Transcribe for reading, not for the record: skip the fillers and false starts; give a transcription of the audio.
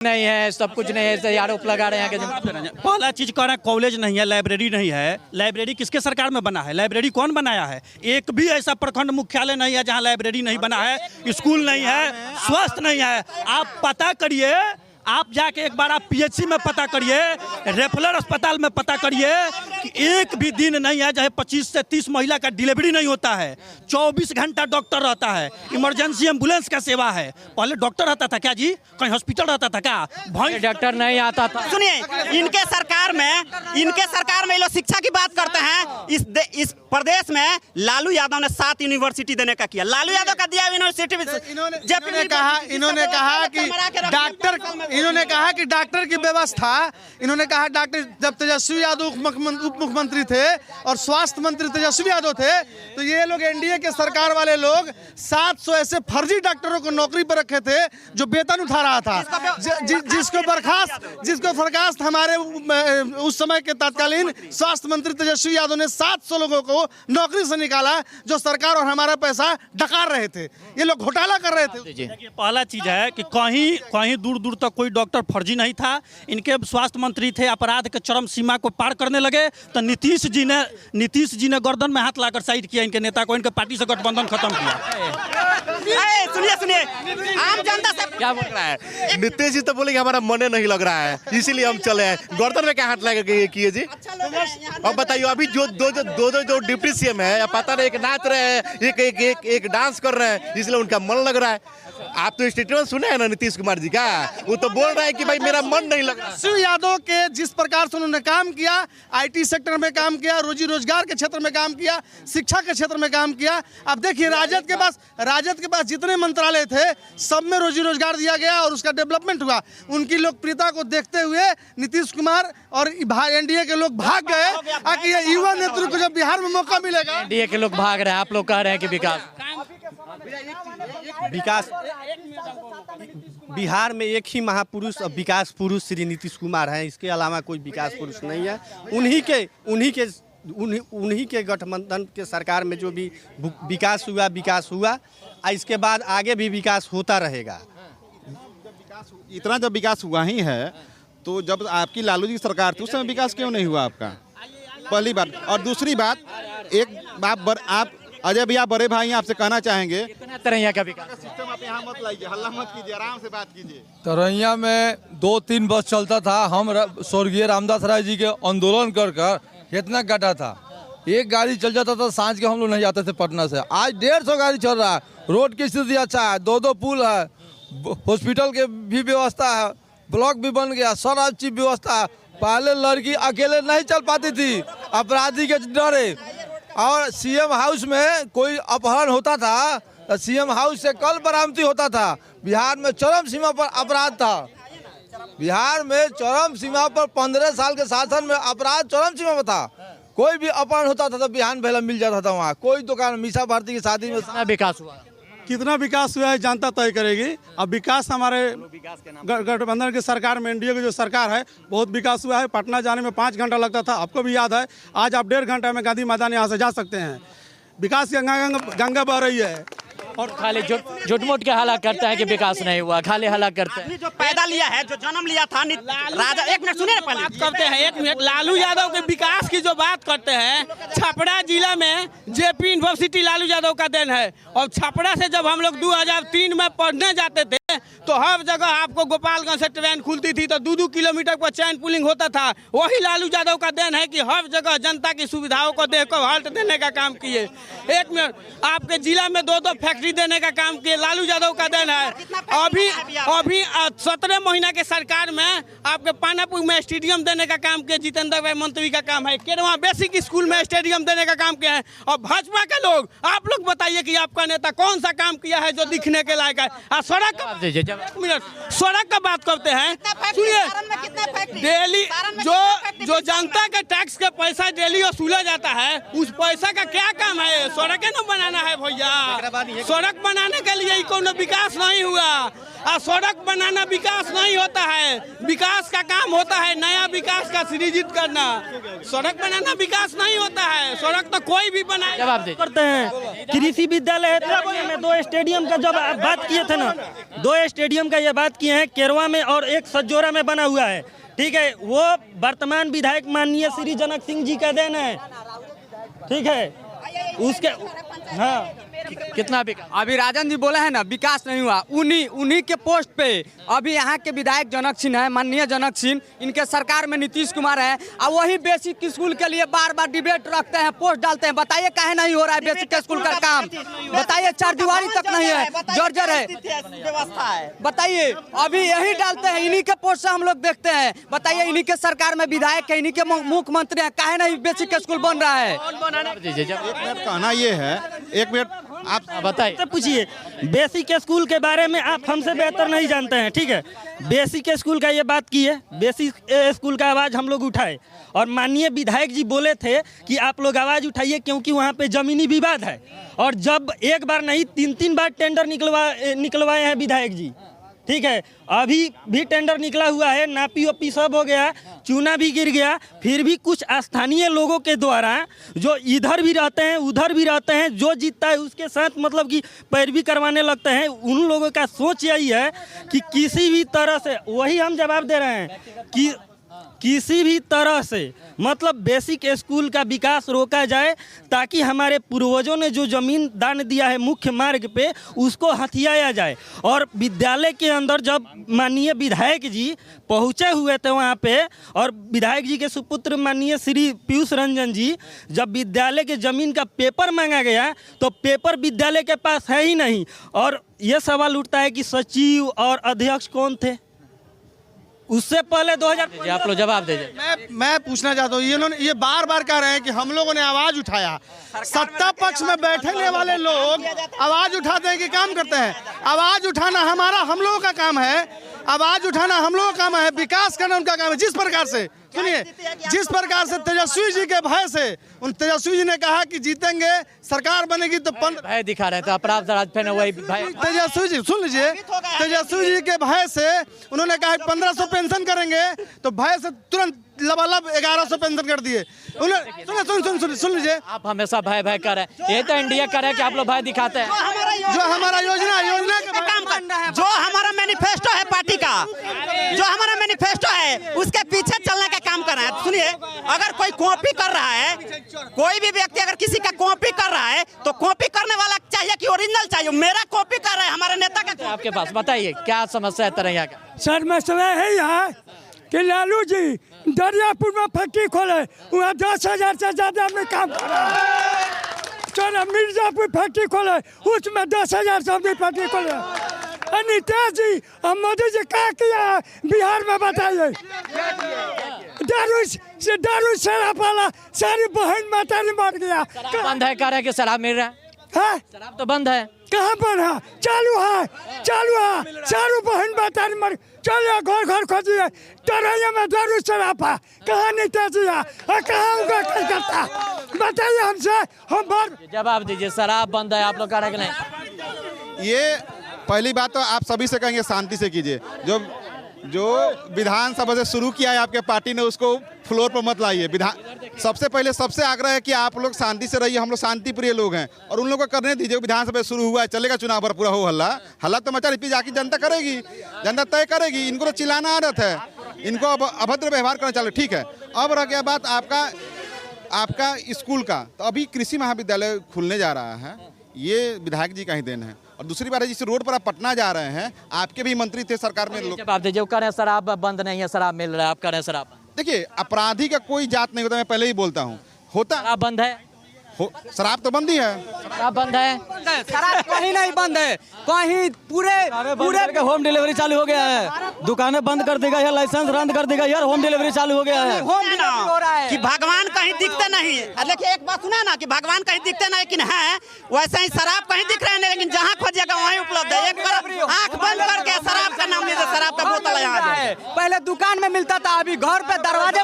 नहीं है, सब कुछ नहीं है, ऐसे आरोप लगा रहे हैं कि पहला चीज कह रहे हैं कॉलेज नहीं है, लाइब्रेरी नहीं है। लाइब्रेरी किसके सरकार में बना है? लाइब्रेरी कौन बनाया है? एक भी ऐसा प्रखंड मुख्यालय नहीं है जहां लाइब्रेरी नहीं बना है, स्कूल नहीं है, स्वास्थ्य नहीं है। आप पता करिए, आप जाके एक बार आप पीएचसी में पता करिए, रेफरल अस्पताल में पता करिए कि एक भी दिन नहीं है जहाँ 25 से 30 महिला का डिलीवरी नहीं होता है। 24 घंटा डॉक्टर रहता है, इमरजेंसी एम्बुलेंस का सेवा है। पहले डॉक्टर रहता था क्या जी? कहीं हॉस्पिटल रहता था क्या? भाई डॉक्टर नहीं आता था। सुनिए, इनके सरकार में लोग शिक्षा की बात करते हैं। इस प्रदेश में लालू यादव ने 7 यूनिवर्सिटी देने का किया। लालू यादव का दिया यूनिवर्सिटी इन्होंने कहा कि डॉक्टर की व्यवस्था, इन्होंने कहा डॉक्टर जब तेजस्वी यादव उप मुख्यमंत्री थे और स्वास्थ्य मंत्री तेजस्वी यादव थे, तो ये लोग एनडीए के सरकार वाले लोग 700 ऐसे फर्जी डॉक्टरों को नौकरी पर रखे थे जो वेतन उठा रहा था, जिसको बर्खास्त हमारे उस समय के तत्कालीन स्वास्थ्य मंत्री तेजस्वी यादव ने 700 लोगों को नौकरी से निकाला जो सरकार और हमारा पैसा डकार रहे थे। ये लोग घोटाला कर रहे थे। पहला चीज है कि कहीं दूर दूर तक कोई डॉक्टर फर्जी नहीं था। इनके स्वास्थ्य मंत्री थे, अपराध के चरम सीमा को पार करने लगे तो नीतीश जी ने गर्दन में हाथ लाकर साइड किया इनके नेता को, इनके पार्टी से गठबंधन खत्म किया। सुनिए, आम जनता से क्या बोल रहा है? नीतीश जी तो बोले कि हमारा मन नहीं लग रहा है, इसीलिए हम चले हैं। गर्दन में क्या हाथ लगा किए जी? अब बताइए, अभी जो दो डिप्टी सीएम है, पता नहीं, एक नाच रहे हैं, एक डांस कर रहे हैं, इसलिए उनका मन लग रहा है। आप तो स्टेटमेंट सुने हैं ना नीतीश कुमार जी का? वो तो बोल रहा है कि भाई मेरा मन नहीं लग रहा। शिव यादव के जिस प्रकार से उन्होंने काम किया, आईटी सेक्टर में काम किया, रोजी रोजगार के क्षेत्र में काम किया, शिक्षा के क्षेत्र में काम किया। अब देखिए, राजद के पास जितने मंत्रालय थे सब में रोजी रोजगार दिया गया और उसका डेवलपमेंट हुआ। उनकी लोकप्रियता को देखते हुए नीतीश कुमार और एनडीए के लोग भाग गए कि ये युवा नेतृत्व को जब बिहार में मौका मिलेगा। एनडीए के लोग भाग रहे हैं, आप लोग कह रहे हैं कि विकास बिहार में एक ही महापुरुष और विकास पुरुष श्री नीतीश कुमार हैं। इसके अलावा कोई विकास पुरुष नहीं है। उन्हीं के गठबंधन के सरकार में जो भी विकास हुआ, इसके बाद आगे भी विकास होता रहेगा। इतना जब विकास हुआ ही है तो जब आपकी लालू जी की सरकार थी उस समय विकास क्यों नहीं हुआ आपका? पहली बात। और दूसरी बात, एक बात आप अजय भैया बड़े भाई आपसे कहना चाहेंगे, तरैया का विकास सिस्टम आप यहाँ मत लाइए, हल्ला मत कीजिए, आराम से बात कीजिए। तरैया में 2-3 बस चलता था। हम स्वर्गीय रामदास राय जी के आंदोलन कर इतना काटा था, एक गाड़ी चल जाता था, सांझ के हम लोग नहीं जाते थे पटना से। आज 150 गाड़ी चल रहा है। रोड की स्थिति अच्छा है, 2 पुल है, हॉस्पिटल के भी व्यवस्था है, ब्लॉक भी बन गया, सब चीज व्यवस्था है। पहले लड़की अकेले नहीं चल पाती थी, अपराधी के डरे। और सीएम हाउस में कोई अपहरण होता था तो सीएम हाउस से कल बरामदी होता था। बिहार में चरम सीमा पर अपराध था। बिहार में चरम सीमा पर 15 साल के शासन में अपराध चरम सीमा पर था। कोई भी अपहरण होता था तो बिहान भेला मिल जाता था वहाँ। कोई दुकान, मीसा भारती की शादी में विकास हुआ। कितना विकास हुआ है जनता तय करेगी। अब विकास हमारे गठबंधन की सरकार में, एनडीए की जो सरकार है, बहुत विकास हुआ है। पटना जाने में 5 घंटा लगता था, आपको भी याद है। आज आप 1.5 घंटा में गांधी मैदान यहाँ से जा सकते हैं। विकास की गंगा बह रही है। और खाली झूठ मूठ के हल्ला करता है कि विकास नहीं हुआ, खाली हल्ला करते हैं। जो पैदा लिया है, जो जन्म लिया था राजा, एक मिनट सुनिए ना, पहले बात करते हैं, एक मिनट। लालू यादव के विकास की जो बात करते हैं, छपरा जिला में जेपी यूनिवर्सिटी लालू यादव का देन है। और छपरा से जब हम लोग 2003 में पढ़ने जाते थे तो हर जगह आपको गोपालगंज से ट्रेन खुलती थी तो 2-2 किलोमीटर पर चैन पुलिंग होता था। वही लालू यादव का देन है कि हर जगह जनता की सुविधाओं को देखकर हॉल्ट देने का काम किए। एक मिनट, आपके जिला में 2 फैक्ट्री देने का काम किए, लालू यादव का देन है। अभी 17 महीना के सरकार में आपके पानापुर में स्टेडियम देने का काम किए, जितेंद्र भाई मंत्री का काम है। केरवा बेसिक स्कूल में स्टेडियम देने का काम किया है। और भाजपा के लोग, आप लोग बताइए कि आपका नेता कौन सा काम किया है जो दिखने के लायक है? सड़क का बात करते हैं, सुनिए। डेली जो जनता के टैक्स के पैसा डेली वसूला जाता है, उस पैसा का क्या काम है? सड़कें न बनाना है भैया। सड़क बनाने के लिए कोनो विकास नहीं हुआ। सड़क बनाना विकास नहीं होता है। है। विकास का काम होता है नया विकास का सृजित करना, सड़क बनाना विकास नहीं होता है। सड़क तो कोई भी बनाए। जवाब दे। करते हैं कृषि विद्यालय में 2 स्टेडियम का जब आप बात किए थे ना, 2 स्टेडियम का ये बात किए हैं, केरवा में और एक सज्जोरा में बना हुआ है। ठीक है, वो वर्तमान विधायक माननीय श्री जनक सिंह जी का देन है। ठीक है, उसके हाँ कितना विकास? अभी राजन जी बोले हैं ना विकास नहीं हुआ, उन्हीं के पोस्ट पे अभी यहाँ के विधायक जनक सिंह है, माननीय जनक सिंह, इनके सरकार में नीतीश कुमार है, और वही बेसिक स्कूल के लिए बार बार डिबेट रखते हैं, पोस्ट डालते हैं। बताइए काहे नहीं हो रहा है बेसिक स्कूल का काम? बताइए, 4 दीवारी तक नहीं है, जर्जर है। व्यवस्था है, बताइए, अभी यही डालते हैं, इन्हीं के पोस्ट से हम लोग देखते हैं। बताइए, इन्हीं के सरकार में विधायक है, इन्हीं के मुख्यमंत्री है, काहे नहीं बेसिक स्कूल बन रहा है? कहना ये है, 1 मिनट आप बताइए। पूछिए, बेसिक स्कूल के बारे में आप हमसे बेहतर नहीं जानते हैं। ठीक है, बेसिक स्कूल का ये बात की है, बेसिक स्कूल का आवाज़ हम लोग उठाए और माननीय विधायक जी बोले थे कि आप लोग आवाज़ उठाइए क्योंकि वहाँ पे ज़मीनी विवाद है। और जब एक बार नहीं 3 बार टेंडर निकलवाए हैं विधायक जी। ठीक है, अभी भी टेंडर निकला हुआ है, नापी ओपी सब हो गया, चूना भी गिर गया, फिर भी कुछ स्थानीय लोगों के द्वारा जो इधर भी रहते हैं उधर भी रहते हैं, जो जीतता है उसके साथ मतलब कि पैरवी करवाने लगते हैं। उन लोगों का सोच यही है कि किसी भी तरह से, वही हम जवाब दे रहे हैं कि किसी भी तरह से मतलब बेसिक स्कूल का विकास रोका जाए, ताकि हमारे पूर्वजों ने जो ज़मीन दान दिया है मुख्य मार्ग पे उसको हथियाया जाए। और विद्यालय के अंदर जब माननीय विधायक जी पहुँचे हुए थे वहाँ पे, और विधायक जी के सुपुत्र माननीय श्री पीयूष रंजन जी, जब विद्यालय के ज़मीन का पेपर मांगा गया तो पेपर विद्यालय के पास है ही नहीं। और ये सवाल उठता है कि सचिव और अध्यक्ष कौन थे उससे पहले 2000। आप लोग जवाब दीजिए। मैं पूछना चाहता हूँ, ये बार बार कह रहे हैं कि हम लोगों ने आवाज उठाया। सत्ता पक्ष में बैठने वाले लोग आवाज उठाते हैं कि काम करते हैं? आवाज उठाना हम लोगों का काम है, आवाज उठाना हम लोगों का काम है, विकास करना उनका काम है। जिस प्रकार से सुनिए, जिस प्रकार से तेजस्वी जी के भय से तेजस्वी जी ने कहा कि जीतेंगे, सरकार बनेगी तो भय दिखा रहे थे, अपराध राज पे वही भय। तेजस्वी जी सुन लीजिए, तेजस्वी जी के भय से उन्होंने कहा 1500 पेंशन करेंगे, तो भय से तुरंत लबालब 1100 पेंशन कर दिए। सुन लीजिए, आप हमेशा भय भय कर रहे हैं, ये तो इंडिया कर रहे हैं कि आप लोग भय दिखाते हैं। जो हमारा योजना का काम कर, जो हमारा मैनिफेस्टो है पार्टी का, जो हमारा मैनिफेस्टो है उसके पीछे चलने का काम कर रहे हैं। सुनिए, अगर कोई कॉपी कर रहा है, कोई भी व्यक्ति अगर किसी का कॉपी कर रहा है तो कॉपी करने वाला चाहिए कि ओरिजिनल चाहिए? मेरा कॉपी कर रहा है हमारे नेता का। आपके पास बताइए क्या समस्या है तरैया का? सर मसला है यहाँ कि लालू जी दरियापुर में फैक्ट्री खोले, वहाँ 10,000 से ज्यादा में काम कर रहा है। चलो मिर्जापुर फैक्ट्री खोले, उसमें 10,000 से अपनी फैक्ट्री खोले। नीतीश जी और मोदी जी क्या किया है बिहार में बताइए? दारू शराब वाला सारी बहन माता ने मर गया। बंद है, कह रहे हैं कि शराब मिल रहा है। शराब तो बंद है। कहाँ पर है? चालू है, सारू बहन माता ने मर। चलिए घर खोजिए, तरैया में दारू शराब है, कहाँ नीतीश जी है, कहाँ उनका कलकत्ता? बताइए हमसे, हम बार जवाब दीजिए। शराब बंद है, आप लोग कह रहे हैं कि नहीं? ये पहली बात तो आप सभी से कहेंगे शांति से कीजिए। जो विधानसभा से शुरू किया है आपके पार्टी ने, उसको फ्लोर पर मत लाइए। सबसे पहले सबसे आग्रह है कि आप लोग शांति से रहिए, हम लोग शांति प्रिय लोग हैं और उन लोगों को करने दीजिए। विधानसभा शुरू हुआ है, चलेगा, चुनाव पर पूरा हो हल्ला तो मचा रिपीट जाके जनता करेगी, जनता तय करेगी। इनको तो चिल्लाना आदत है, इनको अब अभद्र व्यवहार करना चाहिए। ठीक है, अब रह गया बात आपका स्कूल का, तो अभी कृषि महाविद्यालय खुलने जा रहा है, ये विधायक जी का ही देन है। और दूसरी बात है, जिस रोड पर आप पटना जा रहे हैं, आपके भी मंत्री थे सरकार में। जवाब दीजिए। वो कह रहे हैं शराब बंद नहीं है, शराब मिल रहा है, आप कह रहे हैं शराब। देखिए, अपराधी का कोई जात नहीं होता, मैं पहले ही बोलता हूँ। शराब बंद है, शराब तो बंद ही है। शराब बंद है, शराब कहीं नहीं बंद है, कहीं पूरे होम डिलीवरी चालू हो गया है। दुकानें बंद कर देगा यार, लाइसेंस रद्द कर देगा यार, होम डिलीवरी चालू हो गया है। होम डिलीवरी हो रहा है कि भगवान कहीं दिखते नहीं। देखिए, एक बात सुना ना कि भगवान कहीं दिखते नहीं, लेकिन है वैसे ही शराब कहीं दिख रहे हैं, लेकिन जहाँ खोजिएगा वहीं उपलब्ध है। एक तरफ आंख बंद करके शराब का नाम लीजिए, शराब का बोतल यहाँ है। पहले दुकान में मिलता था, अभी घर पे दरवाजे